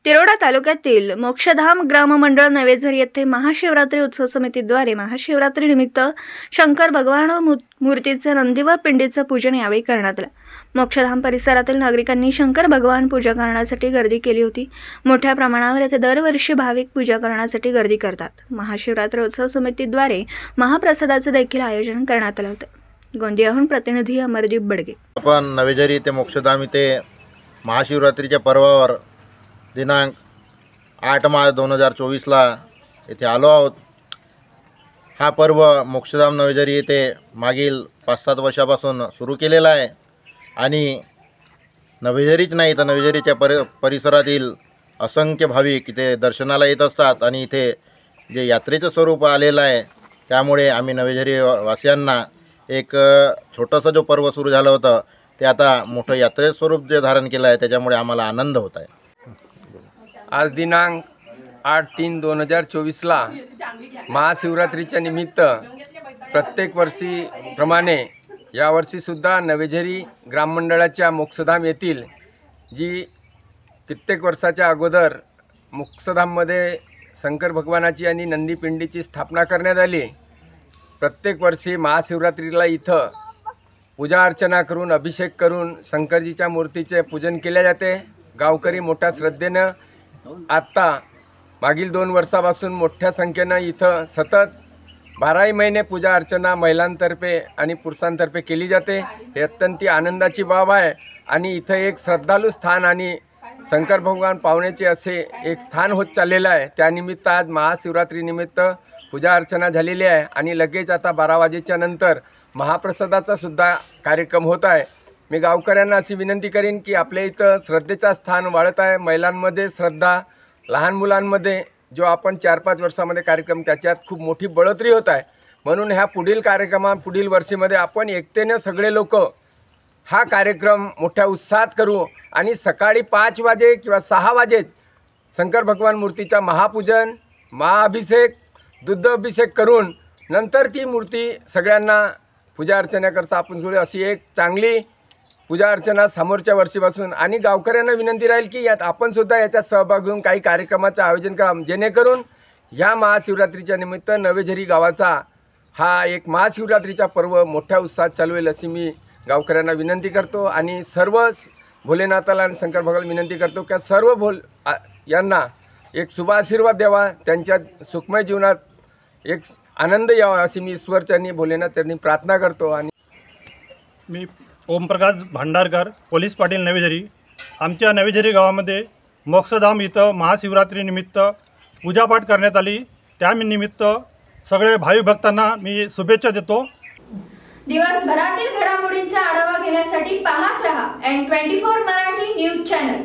तिरोडा तालुक्यातील मोक्षधाम ग्राममंडळ नवेझर येथे महाशिवरात्री उत्सव समितीद्वारे महाशिवरात्री निमित्त शंकर भगवान मूर्तीचे नंदी व पिंडीचे पूजन यावेळी करण्यात आले। मोक्षधाम परिसरातील नागरिकांनी शंकर भगवान पूजा करण्यासाठी गर्दी केली होती। मोठ्या प्रमाणावर येथे दरवर्षी भाविक पूजा करण्यासाठी गर्दी करतात। महाशिवरात्री उत्सव समितीद्वारे महाप्रसादाचे देखील आयोजन करण्यात आले होते। गोंदियाहून प्रतिनिधी अमरदीप बडगे। आपण नवेझर येथे मोक्षधाम येथे महाशिवरात्रीच्या पर्वावर दिनांक 8 मार्च 2024 ला येथे आलो आहोत। हा पर्व मोक्षधाम नवेझर येथे मागील 5-7 वर्षापासून सुरू केलेला आहे आणि नवेझरीच नाही तर नवेझरीच्या परिसरातील असंख्य भाविक इथे दर्शनाला येत असतात आणि इथे जे यात्रेचं स्वरूप आलेलं आहे त्यामुळे आम्ही नवेझरी वासियांना एक छोटंसं जो पर्व सुरू झालं होतं ते आता मोठं यात्रेचं स्वरूप जे धारण केलं आहे त्याच्यामुळे आम्हाला आनंद होत आहे। आज दिनांक 8/3/2024 ला महाशिवरात्रीच्या निमित्त प्रत्येक वर्षीप्रमाणे यावर्षीसुद्धा नवेझरी ग्राममंडळाच्या मोक्षधाम येथील जी कित्येक वर्षाच्या अगोदर मोक्षधाममध्ये शंकर भगवानाची आणि नंदीपिंडीची स्थापना करण्यात आली। प्रत्येक वर्षी महाशिवरात्रीला इथं पूजा अर्चना करून अभिषेक करून शंकरजीच्या मूर्तीचे पूजन केले जाते। गावकरी मोठ्या श्रद्धेनं आत्ता मागील 2 वर्षापासून मोठ्या संख्येनं इथं सतत 12 महिने पूजा अर्चना महिलांतर्फे आणि पुरुषांतर्फे केली जाते। हे अत्यंत आनंदाची बाब आहे आणि इथं एक श्रद्धालू स्थान आणि शंकर भगवान पावण्याचे असे एक स्थान होत चाललेलं आहे। त्यानिमित्त आज महाशिवरात्रीनिमित्त पूजा अर्चना झालेली आहे आणि लगेच आता 12 वाजेच्या नंतर महाप्रसादाचा सुद्धा कार्यक्रम होत आहे। मी गावकऱ्यांना अशी विनंती करीन की आपल्या इथं श्रद्धेचा स्थान वाढत आहे। महिलांमध्ये श्रद्धा, लहान मुलांमध्ये जो आपण 4-5 वर्षामध्ये कार्यक्रम त्याच्यात खूप मोठी बढोतरी होत आहे। म्हणून ह्या पुढील पुढील वर्षीमध्ये आपण एकतेने सगळे लोक हा कार्यक्रम मोठ्या उत्साहात करू आणि सकाळी 5 वाजे किंवा 6 वाजे शंकर भगवान मूर्तीचा महापूजन, महाअभिषेक, दुग्ध अभिषेक करून नंतर ती मूर्ती सगळ्यांना पूजा अर्चना करता आपण जोडू अशी एक चांगली पूजा अर्चना समोरच्या वर्षीपासून। आणि गावकऱ्यांना विनंती राहील की यात आपण सुद्धा याच्यात सहभाग घेऊन काही कार्यक्रमाचं आयोजन करा जेणेकरून ह्या महाशिवरात्रीच्या निमित्त नवेझरी गावाचा हा एक महाशिवरात्रीचा पर्व मोठ्या उत्साहात चालू होईल अशी मी गावकऱ्यांना विनंती करतो। आणि सर्व भोलेनाथाला आणि शंकर भगवान विनंती करतो की सर्व यांना एक शुभ आशीर्वाद द्यावा, त्यांच्या सुखमय जीवनात एक आनंद यावा अशी मी ईश्वरचरणी भोलेनाथचरणी प्रार्थना करतो। आणि मी ओमप्रकाश भांडारकर, पोलीस पाटील नवेझरी। आमच्या नवेझरी गावामध्ये मोक्षधाम इथं महाशिवरात्रीनिमित्त पूजापाठ करण्यात आली। त्यानिमित्त सगळे भाविक भक्तांना मी शुभेच्छा देतो। दिवसभरातील घडामोडींचा आढावा घेण्यासाठी पाहत रहा N24 मराठी न्यूज चॅनल।